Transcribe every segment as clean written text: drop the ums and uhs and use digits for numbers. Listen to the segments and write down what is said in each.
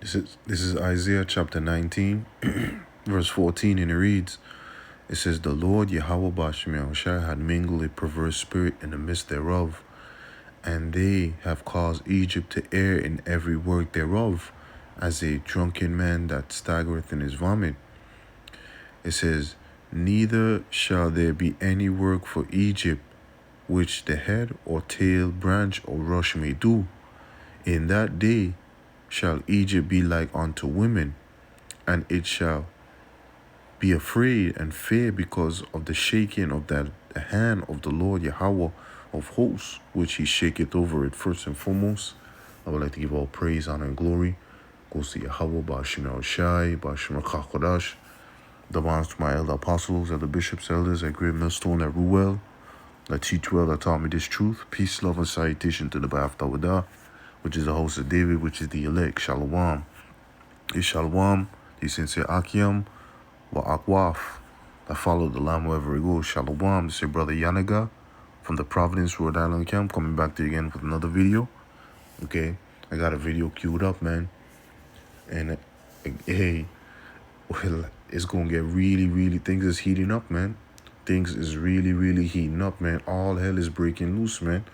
This is Isaiah chapter 19, verse 14, and it reads, it says, "The Lord Yahweh Bashmiel had mingled a perverse spirit in the midst thereof, and they have caused Egypt to err in every work thereof, as a drunken man that staggereth in his vomit." It says, "Neither shall there be any work for Egypt, which the head or tail, branch or rush may do. In that day shall Egypt be like unto women, and it shall be afraid and fear because of the shaking of the hand of the Lord Yahweh of hosts, which he shaketh over it." First and foremost, I would like to give all praise, honor, and glory goes to Yahweh, Ba'ashim Shai, Ba'ashim Kakodash, the bonds to my elder apostles, elder bishops, elders, at Great Millstone, that rule well, that teach well, that taught me this truth. Peace, love, and salutation to the Ba'af Tawadah, which is the host of David, which is the elect. Shalom. Is Shalom, the sincere Akim, wa Akwaf, that follow the Lamb wherever it goes. Shalom, this is your brother Yanaga from the Providence, Rhode Island camp, coming back to you again with another video. Okay, I got a video queued up, man. And hey, well, it's gonna get really, things is heating up, man. Things is really heating up, man. All hell is breaking loose, man.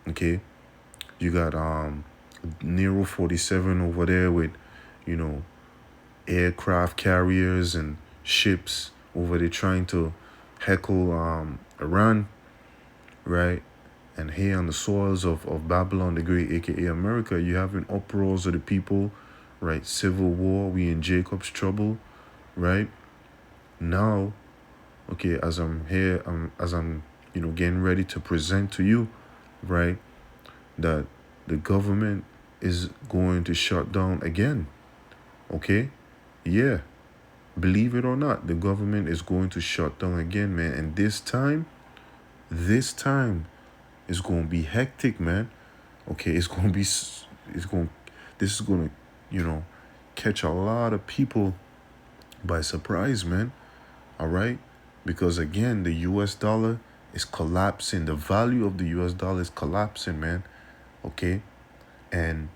Okay, you got Nero 47 over there with, aircraft carriers and ships over there trying to heckle Iran, right? And here on the soils of Babylon the Great, aka America, you having uproars of the people, right? Civil war, we in Jacob's trouble, right? Now, okay, as I'm here, as I'm getting ready to present to you, right, that the government is going to shut down again. Okay, yeah, believe it or not, the government is going to shut down again, man. And this time is going to be hectic, man. Okay, this is going to catch a lot of people by surprise, man. All right, because again, the US dollar is collapsing. The value of the US dollar is collapsing, man. Okay, and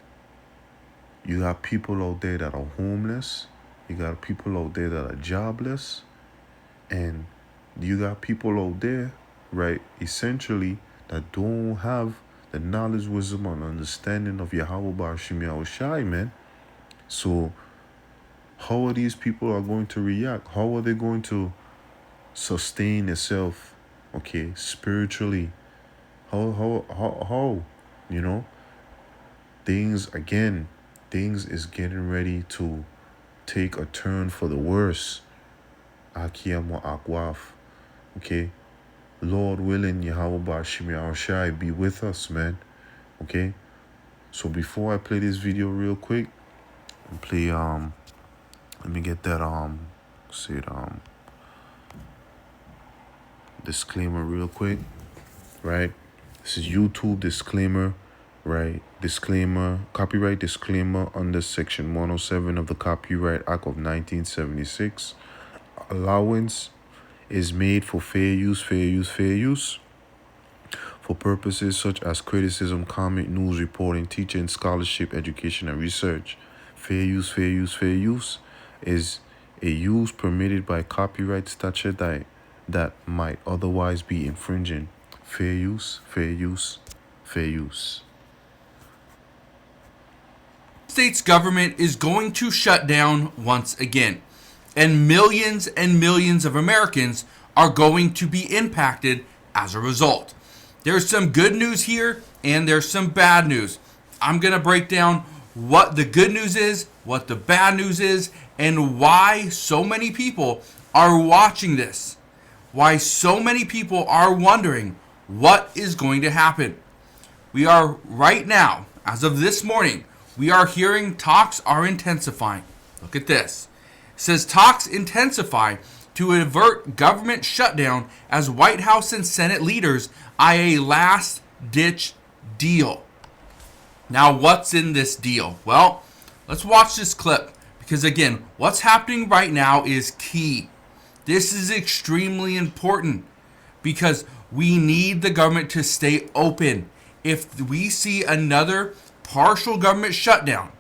you got people out there that are homeless. You got people out there that are jobless. And you got people out there, right, essentially, that don't have the knowledge, wisdom, and understanding of Yahweh Ba'ashim Shai, man. So how are these people are going to react? How are they going to sustain themselves, okay, spiritually? How things is getting ready to take a turn for the worse. Akiyam wa Akwaf. Okay. Lord willing, Yahweh Ba'ashim Shai be with us, man. Okay. So before I play this video real quick, and play let me get that disclaimer real quick. Right? This is YouTube disclaimer. Right, disclaimer, copyright disclaimer under Section 107 of the Copyright Act of 1976. Allowance is made for fair use, for purposes such as criticism, comment, news reporting, teaching, scholarship, education, and research. Fair use is a use permitted by copyright statute that might otherwise be infringing. Fair use. States government is going to shut down once again, and millions of Americans are going to be impacted as a result. There's some good news here and there's some bad news. I'm going to break down what the good news is, what the bad news is, and why so many people are watching this. Why so many people are wondering what is going to happen. We are right now, as of this morning, we are hearing talks are intensifying. Look at this. It says talks intensify to avert government shutdown as White House and Senate leaders eye a last-ditch deal. Now, what's in this deal? Well, let's watch this clip because, again, what's happening right now is key. This is extremely important because we need the government to stay open. If we see another partial government shutdown,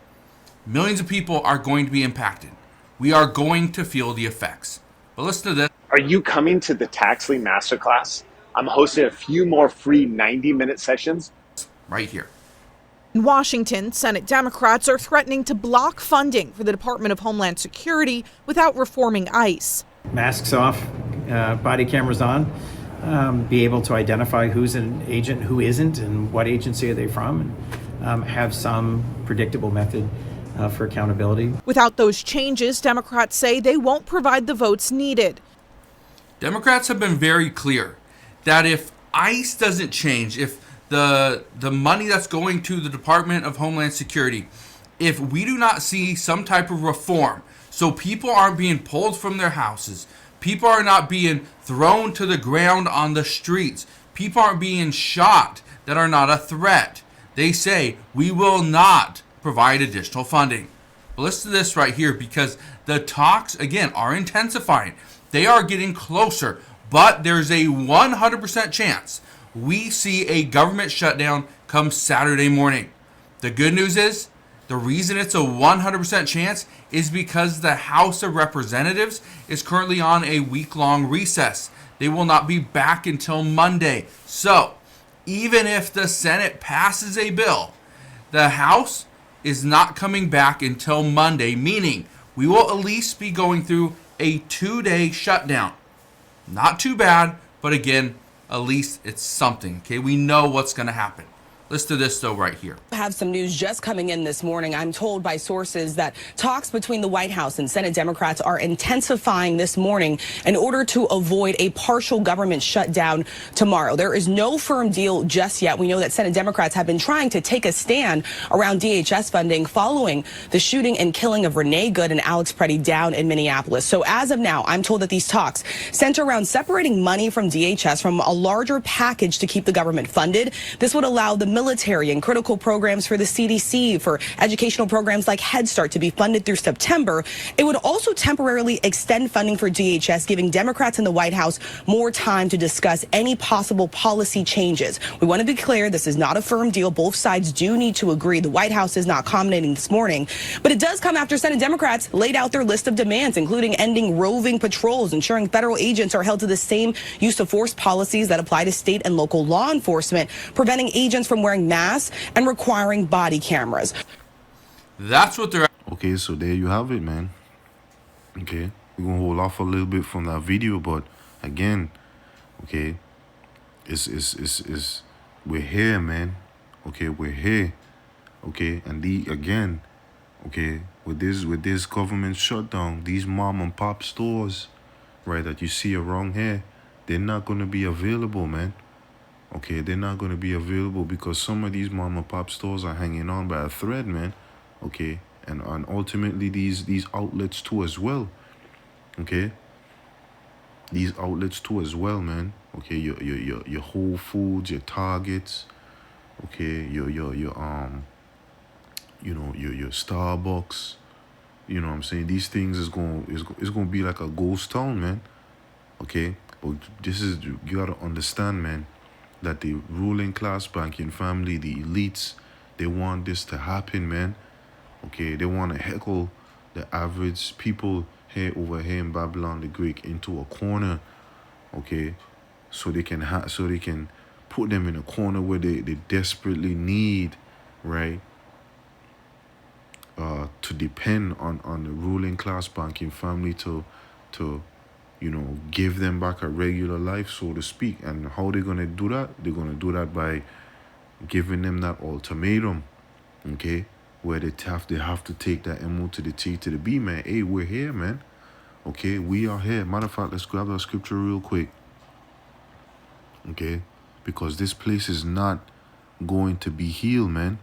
Millions of people are going to be impacted. We are going to feel the effects. But listen to this. Are you coming to the Taxley Masterclass? I'm hosting a few more free 90-minute sessions Right here. In Washington, Senate Democrats are threatening to block funding for the Department of Homeland Security without reforming ICE. Masks off, body cameras on, be able to identify who's an agent, who isn't, and what agency are they from, and have some predictable method for accountability. Without those changes, Democrats say they won't provide the votes needed. Democrats have been very clear that if ICE doesn't change, if the money that's going to the Department of Homeland Security, if we do not see some type of reform, so people aren't being pulled from their houses, people are not being thrown to the ground on the streets, people aren't being shot that are not a threat, they say we will not provide additional funding. But listen to this right here, because the talks, again, are intensifying. They are getting closer, but there's a 100% chance we see a government shutdown come Saturday morning. The good news is, the reason it's a 100% chance is because the House of Representatives is currently on a week-long recess. They will not be back until Monday. So, even if the Senate passes a bill, the House is not coming back until Monday, meaning we will at least be going through a 2-day shutdown. Not too bad, but again, at least it's something, okay? We know what's going to happen. Listen to this, though, right here. I have some news just coming in this morning. I'm told by sources that talks between the White House and Senate Democrats are intensifying this morning in order to avoid a partial government shutdown tomorrow. There is no firm deal just yet. We know that Senate Democrats have been trying to take a stand around DHS funding following the shooting and killing of Renee Good and Alex Preddy down in Minneapolis. So as of now, I'm told that these talks center around separating money from DHS from a larger package to keep the government funded. This would allow the military and critical programs for the CDC, for educational programs like Head Start to be funded through September. It would also temporarily extend funding for DHS, giving Democrats in the White House more time to discuss any possible policy changes. We want to be clear, this is not a firm deal. Both sides do need to agree. The White House is not commenting this morning, but it does come after Senate Democrats laid out their list of demands, including ending roving patrols, ensuring federal agents are held to the same use of force policies that apply to state and local law enforcement, preventing agents from wearing masks and requiring body cameras. That's what they're... Okay, so there you have it, man. Okay, we're gonna hold off a little bit from that video, but again, okay, it's we're here, man. Okay, we're here. Okay, and again, okay, with this government shutdown, these mom and pop stores, right, that you see around here, they're not gonna be available, man. Okay, they're not going to be available because some of these mom and pop stores are hanging on by a thread, man. Okay, and ultimately these outlets too as well. Okay, these outlets too as well, man. Okay, your Whole Foods, your Targets. Okay, your Starbucks. You know what I'm saying? These things is going to be like a ghost town, man. Okay, but you gotta understand, man, that the ruling class banking family, the elites, they want this to happen, man. Okay, they want to heckle the average people over here in Babylon the Great into a corner. Okay, so they can put them in a corner where they desperately need, right, to depend on the ruling class banking family to give them back a regular life, so to speak. And how they're going to do that? They're going to do that by giving them that ultimatum, okay, where they have to take that MO to the T to the B, man. Hey, we're here, man. Okay, we are here. Matter of fact, let's grab that scripture real quick, okay, because this place is not going to be healed, man,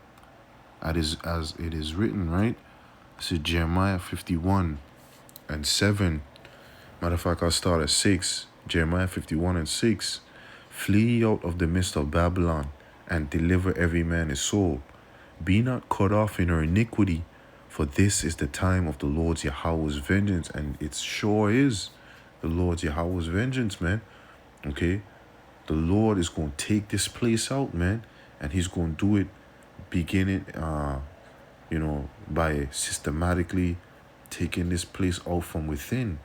as it is written, right? This is Jeremiah 51:7. Matter of fact, I'll start at 6. Jeremiah 51:6. Flee out of the midst of Babylon and deliver every man his soul. Be not cut off in her iniquity, for this is the time of the Lord Yahweh's vengeance. And it sure is the Lord Yahweh's vengeance, man. Okay? The Lord is going to take this place out, man. And he's going to do it beginning by systematically taking this place out from within,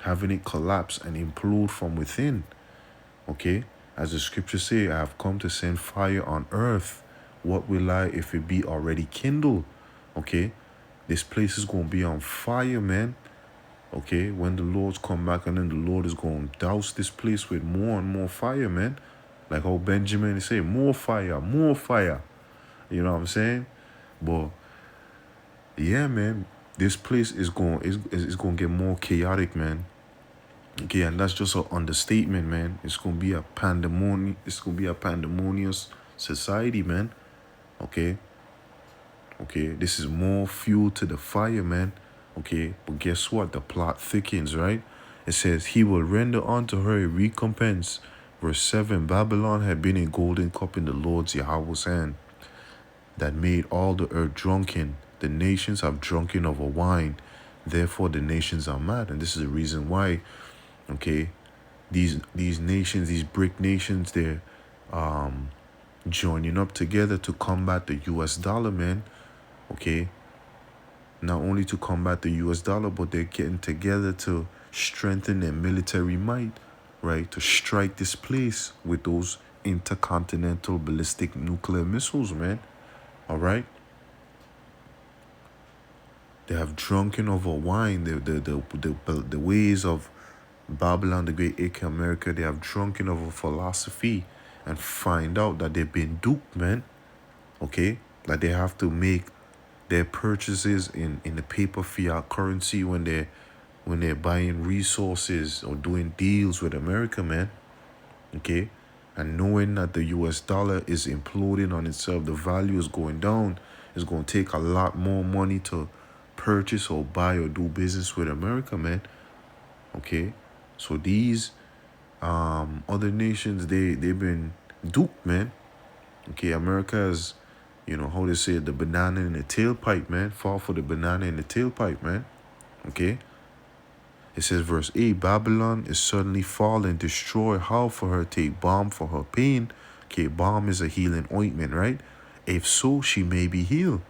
having it collapse and implode from within. Okay? As the scriptures say, I have come to send fire on earth. What will I if it be already kindled? Okay? This place is going to be on fire, man. Okay? When the Lord's come back, and then the Lord is going to douse this place with more and more fire, man. Like how Benjamin is saying, more fire, more fire. You know what I'm saying? But yeah, man, this place is going to get more chaotic, man. Okay, and that's just an understatement, man. It's gonna be a pandemonium. It's gonna be a pandemonious society, man. Okay. This is more fuel to the fire, man. Okay, but guess what? The plot thickens, right? It says he will render unto her a recompense. Verse 7: Babylon had been a golden cup in the Lord's Yahweh's hand, that made all the earth drunken. The nations have drunken of a wine. Therefore the nations are mad. And this is the reason why, okay, these nations, these BRIC nations, they're joining up together to combat the US dollar, man. Okay, not only to combat the US dollar, but they're getting together to strengthen their military might, right, to strike this place with those intercontinental ballistic nuclear missiles, man. All right. They have drunken over wine. The ways of Babylon, the great Aka America, they have drunken over philosophy, and find out that they've been duped, man. Okay? That they have to make their purchases in the paper fiat currency when they're buying resources or doing deals with America, man. Okay? And knowing that the US dollar is imploding on itself, the value is going down, it's going to take a lot more money to purchase or buy or do business with America, man. Okay? So these other nations, they've been duped, man. Okay, America is, how they say it, the banana in the tailpipe, man. Fall for the banana in the tailpipe, man. Okay? It says, verse 8, Babylon is suddenly fallen, destroy. How for her take balm for her pain? Okay, balm is a healing ointment, right? If so, she may be healed.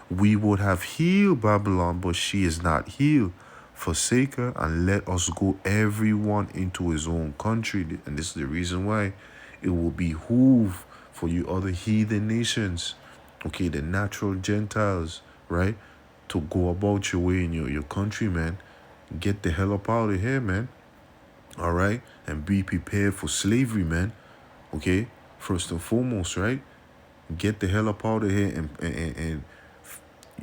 We would have healed Babylon, but she is not healed. Forsake her and let us go everyone into his own country. And this is the reason why it will behoove for you other heathen nations, okay, the natural Gentiles, right, to go about your way in your country, man. Get the hell up out of here, man. All right? And be prepared for slavery, man. Okay? First and foremost, right? Get the hell up out of here and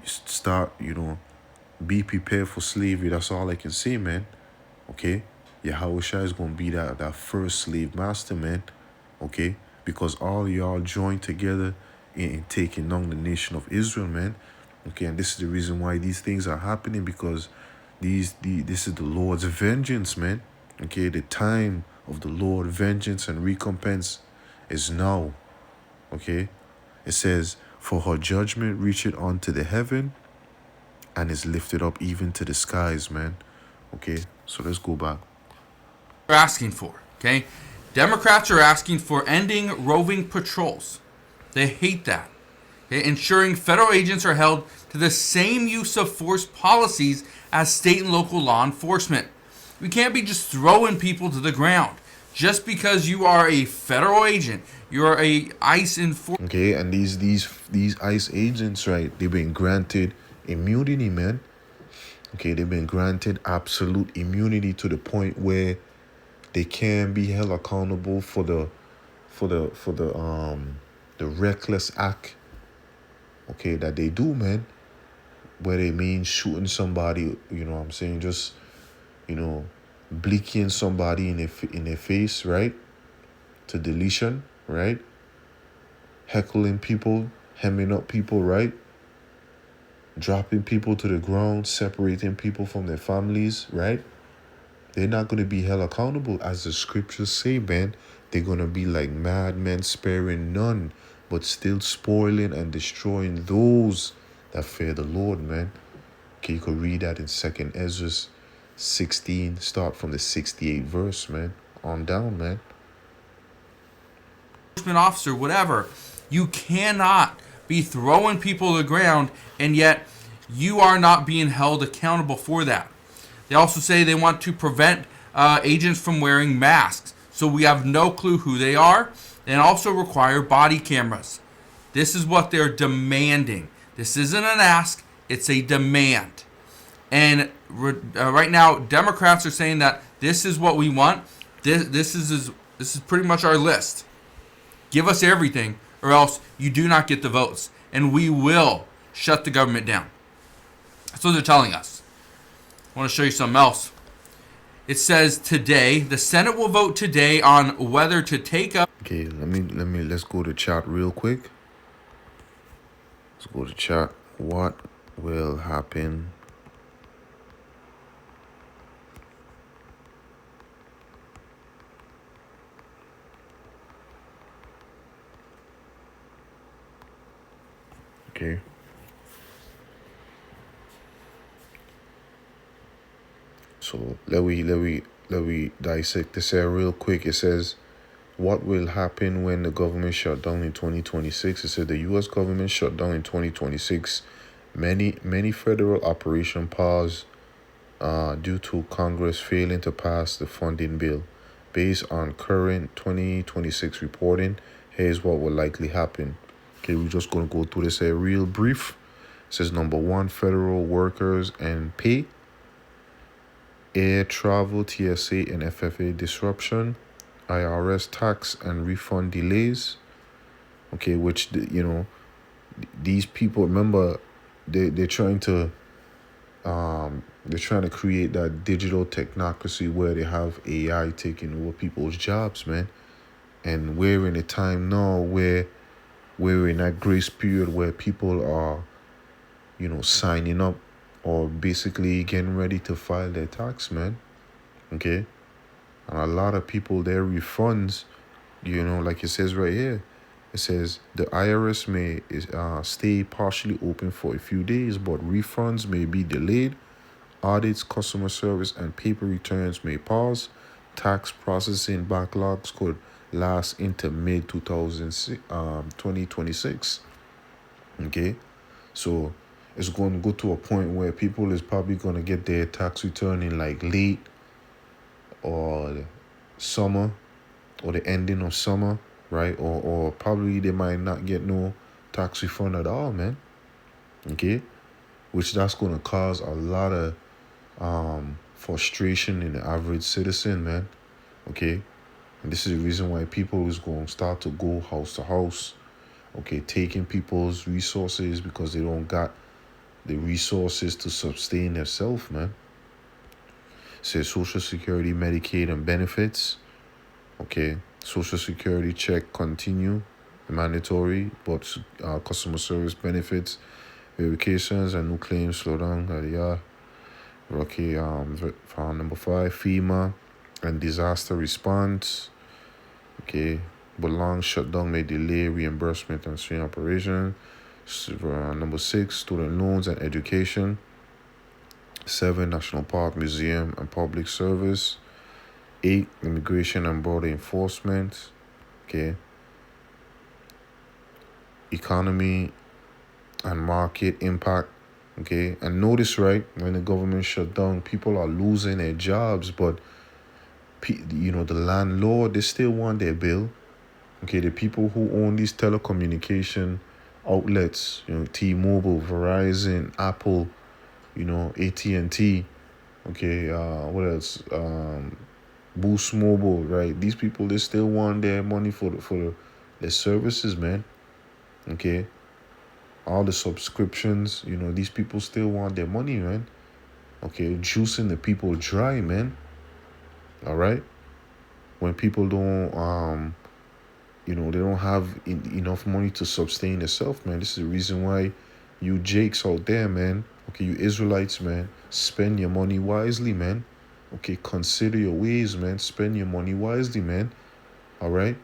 start, be prepared for slavery. That's all I can say, man. Okay? Yahushua is going to be that first slave master, man. Okay? Because all y'all joined together in taking down the nation of Israel, man. Okay? And this is the reason why these things are happening, because this is the Lord's vengeance, man. Okay? The time of the Lord vengeance and recompense is now. Okay? It says, for her judgment reacheth unto the heaven and is lifted up even to the skies, man. Okay, so let's go back. They're asking for, okay? Democrats are asking for ending roving patrols. They hate that. Okay? Ensuring federal agents are held to the same use of force policies as state and local law enforcement. We can't be just throwing people to the ground. Just because you are a federal agent, you're a ICE enforcer. Okay, and these ICE agents, right, they've been granted immunity, man. Okay, they've been granted absolute immunity to the point where they can be held accountable for the reckless act, okay, that they do, man. Where they mean shooting somebody, you know what I'm saying, just, blinking somebody in their face, right, to deletion, right, heckling people, hemming up people, right, dropping people to the ground, separating people from their families, right. They're not going to be held accountable, as the scriptures say, man. They're going to be like madmen, sparing none, but still spoiling and destroying those that fear the Lord, man. Okay, you could read that in 2nd Ezra 16, start from the 68th verse, man, on down, man. Officer, whatever, you cannot be throwing people to the ground, and yet you are not being held accountable for that. They also say they want to prevent agents from wearing masks, so we have no clue who they are, and also require body cameras. This is what they're demanding. This isn't an ask, it's a demand. And right now, Democrats are saying that this is what we want. This is pretty much our list. Give us everything, or else you do not get the votes, and we will shut the government down. That's what they're telling us. I want to show you something else. It says today, the Senate will vote today on whether to take up. Okay, let's go to chat real quick. Let's go to chat. What will happen? Okay. So let we dissect this here real quick. It says, what will happen when the government shut down in 2026? It said the U.S. government shut down in 2026. Many federal operation pause due to Congress failing to pass the funding bill. Based on current 2026 reporting, here's what will likely happen. Okay, we're just going to go through this here real brief. It says, number one, federal workers and pay. Air travel, TSA and FFA disruption. IRS tax and refund delays. Okay, which, these people, remember, they're trying to create that digital technocracy where they have AI taking over people's jobs, man. And we're in a time now where we're in that grace period where people are, signing up or basically getting ready to file their tax, man. Okay? And a lot of people, their refunds, like it says right here, it says the IRS may stay partially open for a few days, but refunds may be delayed. Audits, customer service, and paper returns may pause. Tax processing backlogs could last into mid-2026. Okay? So it's going to go to a point where people is probably going to get their tax return in like late or summer or the ending of summer, right? Or probably they might not get no tax refund at all, man. Okay? Which that's going to cause a lot of frustration in the average citizen, man. Okay? And this is the reason why people is going to start to go house to house, okay, taking people's resources because they don't got the resources to sustain themselves, man. It says Social Security, Medicaid, and benefits. Okay, Social Security check continue, mandatory, but customer service benefits, verifications, and new claims slow down. Okay, number 5, FEMA and disaster response. Okay, but long shutdown may delay reimbursement and swing operation. Number 6, student loans and education. 7, national park, museum, and public service. 8, immigration and border enforcement. Okay. Economy and market impact. Okay. And notice, right, when the government shut down, people are losing their jobs, but the landlord, they still want their bill. Okay, the people who own these telecommunication outlets, T-Mobile, Verizon, Apple, AT&T, okay, what else? Boost Mobile, right? These people, they still want their money for their services, man. Okay, all the subscriptions, these people still want their money, man. Okay, juicing the people dry, man. All right, when people don't, they don't have enough money to sustain themselves, man. This is the reason why you Jakes out there, man. Okay, you Israelites, man, spend your money wisely, man. Okay, consider your ways, man. Spend your money wisely, man. All right,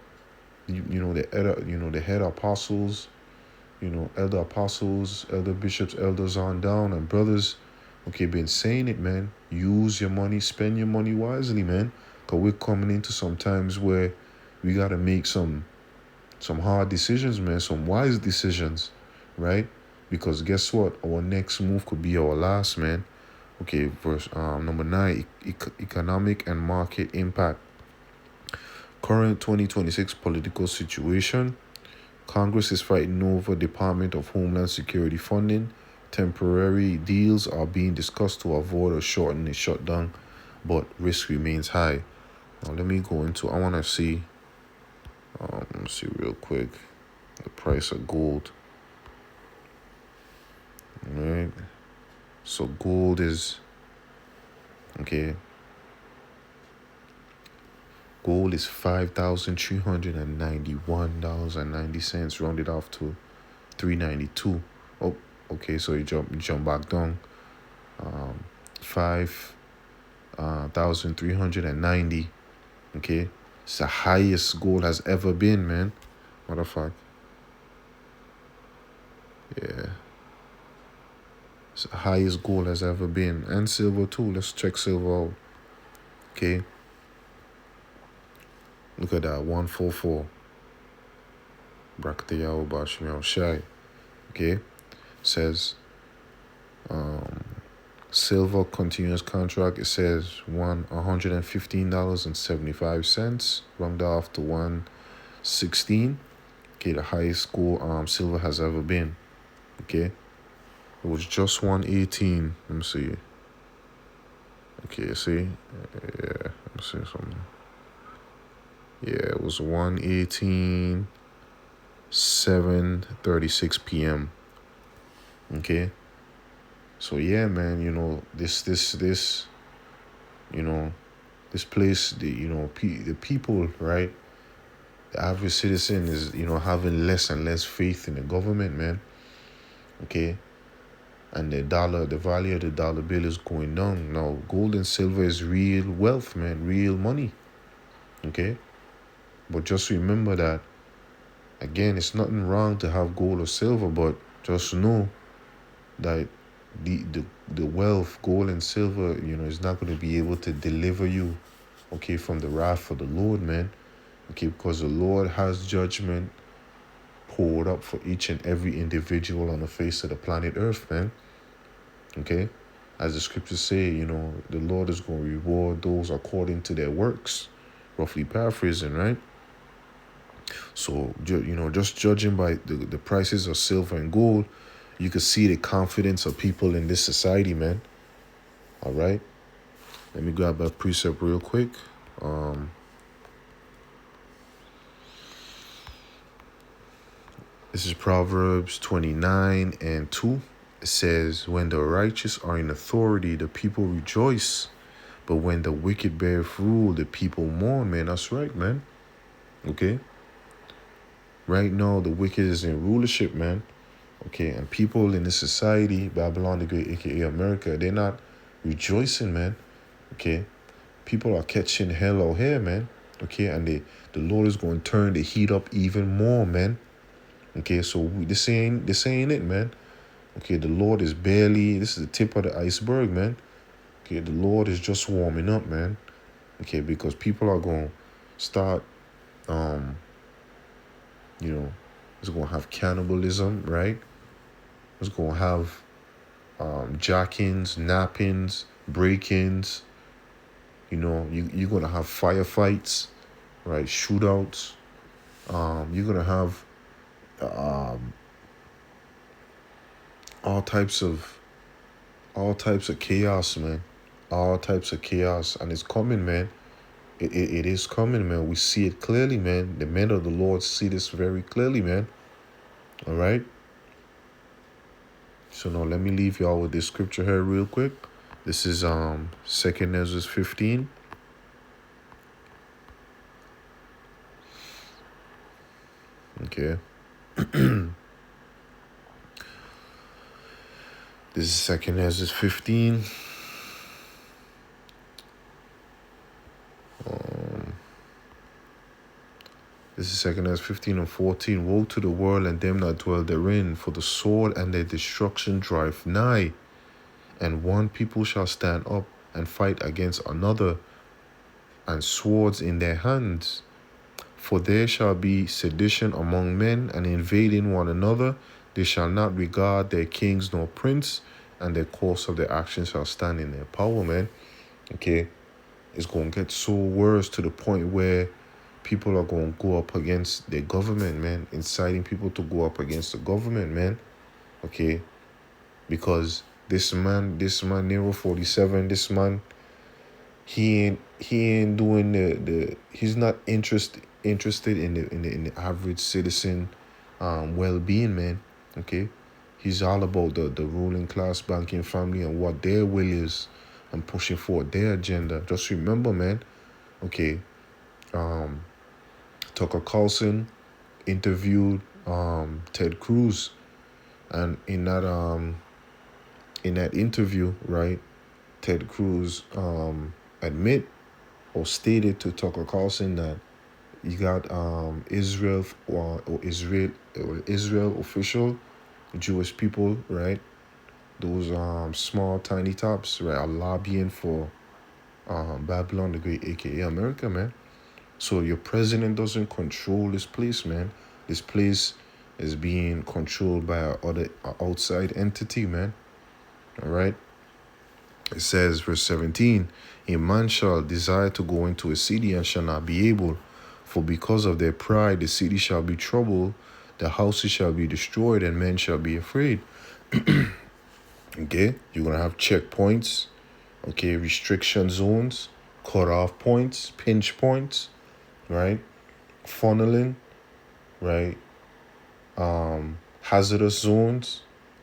the head apostles, elder apostles, elder bishops, elders on down, and brothers. Okay, been saying it, man. Use your money, spend your money wisely, man. Cause we're coming into some times where we gotta make some hard decisions, man. Some wise decisions. right? Because guess what? Our next move could be our last, man. Okay, verse number 9, economic and market impact. Current 2026 political situation. Congress is fighting over Department of Homeland Security funding. Temporary deals are being discussed to avoid or shorten the shutdown, but risk remains high. Now let me go into, I want to see, let's see real quick, the price of gold. All right. So gold is, okay, gold is $5,391.90, rounded off to 392. Oh, okay, so you jump back down. 5,390. Okay, it's the highest gold has ever been, man. What the fuck? Yeah, it's the highest gold has ever been, and silver too. Let's check silver out. Okay, look at that, 144. Braktayahu Bashmiel Shai. Okay, says silver continuous contract, it says $115.75, rounded off to 116. Okay, the highest gold silver has ever been. Okay, it was just 118. Let me see. Okay, see, yeah, let me see something. Yeah, it was 118, 7:36 p.m. Okay. So yeah, man, this this place, the people, right? The average citizen is, having less and less faith in the government, man. Okay. And the value of the dollar bill is going down. Now, gold and silver is real wealth, man, real money. Okay. But just remember that, again, it's nothing wrong to have gold or silver, but just know that the wealth, gold and silver, is not going to be able to deliver you, okay, from the wrath of the Lord, man. Okay, because the Lord has judgment poured up for each and every individual on the face of the planet Earth, man. Okay, as the scriptures say, the Lord is going to reward those according to their works, roughly paraphrasing, right? So, just judging by the prices of silver and gold, you can see the confidence of people in this society, man. All right. Let me grab that precept real quick. This is Proverbs 29:2. It says, when the righteous are in authority, the people rejoice. But when the wicked bear rule, the people mourn, man. That's right, man. Okay. Right now, the wicked is in rulership, man. Okay, and people in this society, Babylon the Great, aka America, they're not rejoicing, man. Okay, people are catching hell out here, man. Okay, and the Lord is going to turn the heat up even more, man. Okay, so this ain't it, man. Okay, the Lord is this is the tip of the iceberg, man. Okay, the Lord is just warming up, man. Okay, because people are going to start, it's going to have cannibalism, right? It's going to have jackings, nappings, break-ins. You're going to have firefights, right? Shootouts. You're going to have all types of chaos, man. All types of chaos. And it's coming, man. It is coming, man. We see it clearly, man. The men of the Lord see this very clearly, man. All right? So now let me leave y'all with this scripture here real quick. This is 2 Ezra 15. Okay. This is 2 Ezra 15. This is 2 Ezra 15:14. Woe to the world and them that dwell therein, for the sword and their destruction drive nigh. And one people shall stand up and fight against another, and swords in their hands. For there shall be sedition among men, and invading one another. They shall not regard their kings nor prince, and the course of their actions shall stand in their power, man. Okay, it's going to get so worse to the point where people are going to go up against their government, man, inciting people to go up against the government, man. Okay, because this man, Nero 47, this man, he ain't doing he's not interested in the average citizen well-being, man. Okay, he's all about the ruling class banking family and what their will is and pushing forward their agenda. Just remember, man. Okay, Tucker Carlson interviewed Ted Cruz, and in that interview, right, Ted Cruz admit or stated to Tucker Carlson that you got Israel official Jewish people, right? Those small tiny tops, right, are lobbying for Babylon the Great, aka America, man. So your president doesn't control this place, man. This place is being controlled by a outside entity, man. All right. It says, verse 17, a man shall desire to go into a city and shall not be able, for because of their pride the city shall be troubled, the houses shall be destroyed, and men shall be afraid. Okay, you're going to have checkpoints, okay, restriction zones, cut-off points, pinch points, right, funneling, right, hazardous zones,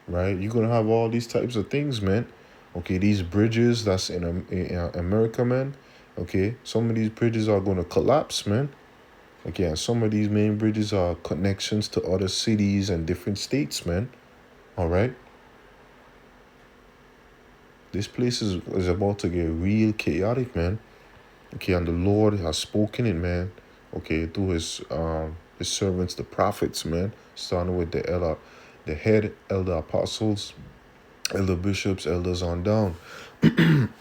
right. You're going to have all these types of things, man. Okay, these bridges that's in America, man. Okay, some of these bridges are going to collapse, man. Okay, and some of these main bridges are connections to other cities and different states, man. All right. This place is about to get real chaotic, man. Okay, and the Lord has spoken it, man. Okay, through his servants, the prophets, man. Starting with the head elder apostles, elder bishops, elders on down. It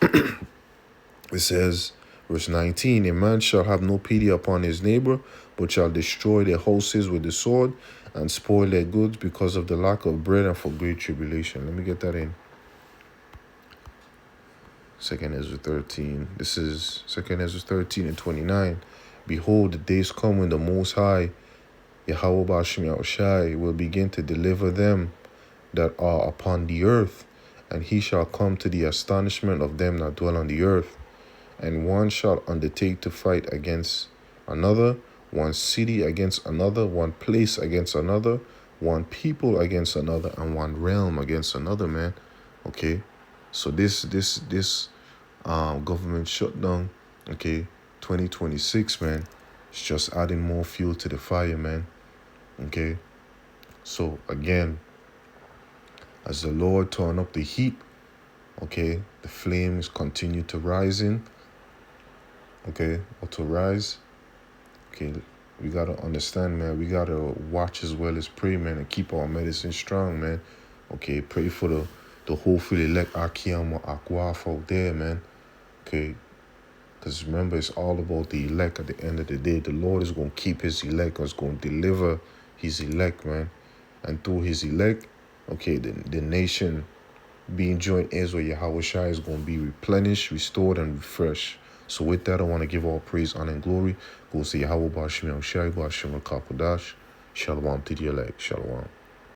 says, verse 19, a man shall have no pity upon his neighbor, but shall destroy their houses with the sword and spoil their goods because of the lack of bread and for great tribulation. Let me get that in. 2 Ezra 13. This is 2 Ezra 13 and 29. Behold, the days come when the Most High, Yahweh Bashim Yahushai, will begin to deliver them that are upon the earth, and he shall come to the astonishment of them that dwell on the earth. And one shall undertake to fight against another, one city against another, one place against another, one people against another, and one realm against another, man. Okay, so this government shutdown, okay, 2026, man, it's just adding more fuel to the fire, man. Okay, so again, as the Lord turn up the heat, okay, the flames continue to rising, okay, or to rise. Okay, we gotta understand, man. We gotta watch as well as pray, man, and keep our medicine strong, man. Okay, pray for the hopeful elect Akiyama Akwaf out there, man. Okay, because remember, it's all about the elect at the end of the day. The Lord is going to keep his elect, is going to deliver his elect, man. And through his elect, okay, the nation being joined Israel, Yahweh Shai, is going to be replenished, restored, and refreshed. So with that, I want to give all praise, honor, and glory goes to Yahweh Bashim Yahushai, Bashim Rakapadash. Shalom to the elect. Shalom.